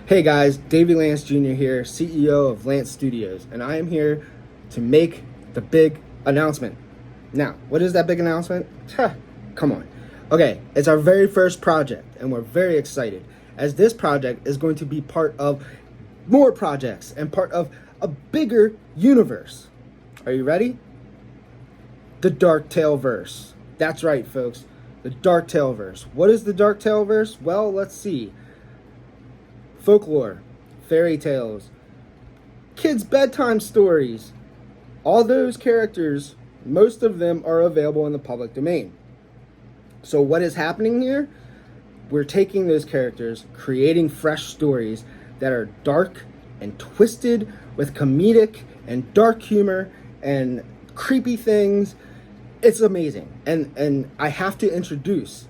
Hey guys, Davey Lantz Jr. here, CEO of Lantz Studios, and I am here to make the big announcement. Now, what is that big announcement? Come on. Okay, it's our very first project, and we're very excited, as this project is going to be part of more projects and part of a bigger universe. Are you ready? The Dark Tale verse. That's right, folks. The Dark Tale verse. What is the Dark Tale verse? Well, let's see. Folklore, fairy tales, kids' bedtime stories. All those characters, most of them are available in the public domain. So what is happening here? We're taking those characters, creating fresh stories that are dark and twisted with comedic and dark humor and creepy things. It's amazing. And I have to introduce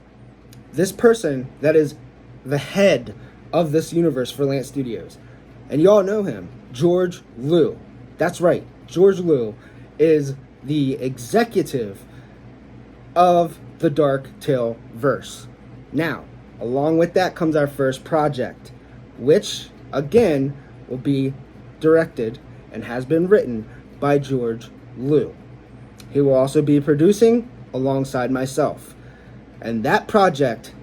this person that is the head of this universe for Lantz Studios. And y'all know him, George Liu. That's right, George Liu is the executive of the Dark Tale verse. Now, along with that comes our first project, which, again, will be directed and has been written by George Liu. He will also be producing alongside myself. And that project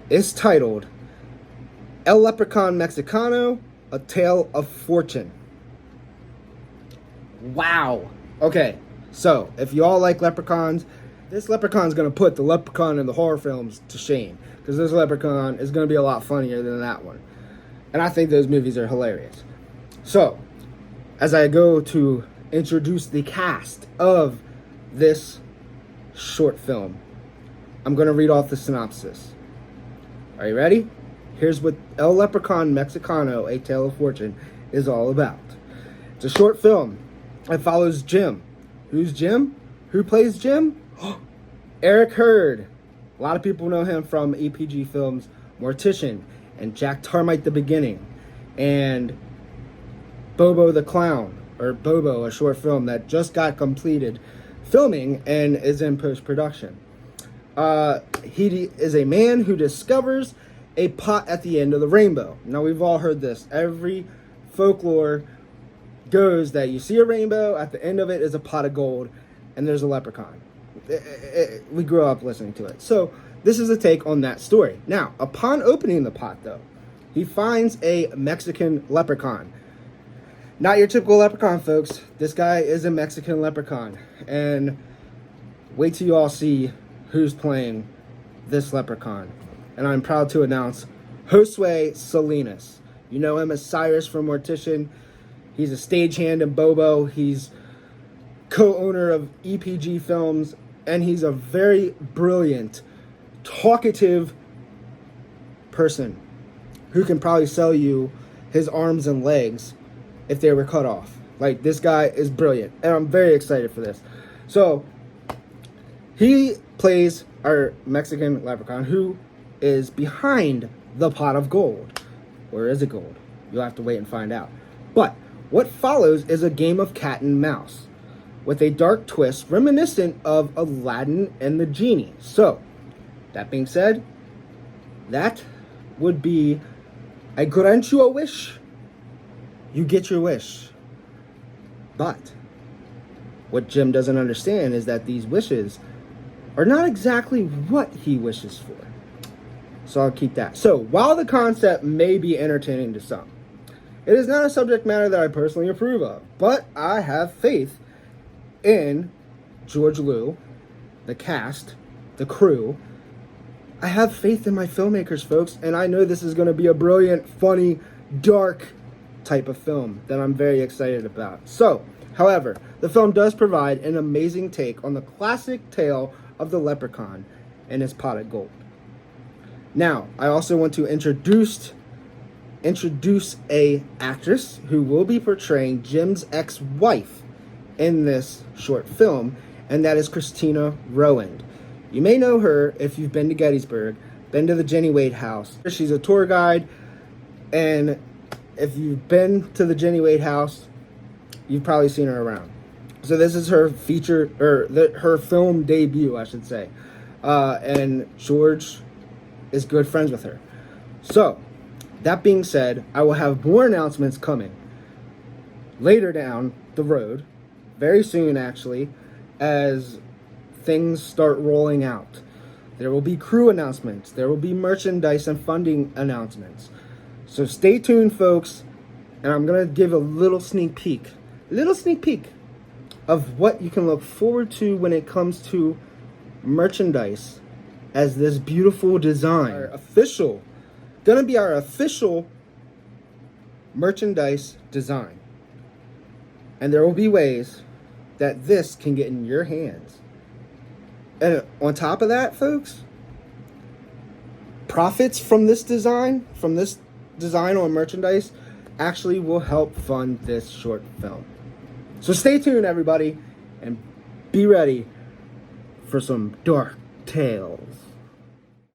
is titled El Leprechaun Mexicano, A Tale of Fortune. Wow. Okay, so if you all like leprechauns, this leprechaun's going to put the leprechaun in the horror films to shame, because this leprechaun is going to be a lot funnier than that one. And I think those movies are hilarious. So, as I go to introduce the cast of this short film, I'm going to read off the synopsis. Are you ready? Here's what El Leprechaun Mexicano, A Tale of Fortune is all about. It's a short film. It follows Jim. Who's Jim? Who plays Jim? Eric Hurd. A lot of people know him from EPG films Mortician and Jack Termite the Beginning and Bobo the Clown, or Bobo, a short film that just got completed filming and is in post-production. He is a man who discovers a pot at the end of the rainbow. Now, we've all heard this. Every folklore goes that you see a rainbow, at the end of it is a pot of gold, and there's a leprechaun. We grew up listening to it. So this is a take on that story. Now, upon opening the pot, though, he finds a Mexican leprechaun. Not your typical leprechaun, folks. This guy is a Mexican leprechaun. And wait till you all see who's playing this leprechaun. And I'm proud to announce Josue Salinas. You know him as Cyrus from Mortician. He's a stagehand in Bobo. He's co-owner of EPG Films. And he's a very brilliant, talkative person who can probably sell you his arms and legs if they were cut off. Like, this guy is brilliant. And I'm very excited for this. So, he plays our Mexican leprechaun who is behind the pot of gold. Or is it gold? You'll have to wait and find out. But what follows is a game of cat and mouse with a dark twist reminiscent of Aladdin and the Genie. So, that being said, that would be, I grant you a wish, you get your wish. But what Jim doesn't understand is that these wishes are not exactly what he wishes for. So I'll keep that. So, while the concept may be entertaining to some, it is not a subject matter that I personally approve of. But I have faith in George Liu, the cast, the crew. I have faith in my filmmakers, folks. And I know this is going to be a brilliant, funny, dark type of film that I'm very excited about. So, however, the film does provide an amazing take on the classic tale of the leprechaun and his pot of gold. Now, I also want to introduce a actress who will be portraying Jim's ex-wife in this short film, and that is Christina Rowand. You may know her if you've been to Gettysburg, been to the Jenny Wade house. She's a tour guide, and if you've been to the Jenny Wade house, you've probably seen her around. So this is her feature, or her film debut, I should say. And George is good friends with her. So, That being said, I will have more announcements coming later down the road, very soon actually, as things start rolling out. There will be crew announcements, there will be merchandise and funding announcements. So stay tuned, folks, and I'm going to give a little sneak peek of what you can look forward to when it comes to merchandise as this beautiful design. Gonna be our official merchandise design. And there will be ways that this can get in your hands. And on top of that, folks, profits from this design on merchandise, actually will help fund this short film. So stay tuned, everybody, and be ready for some dark tales.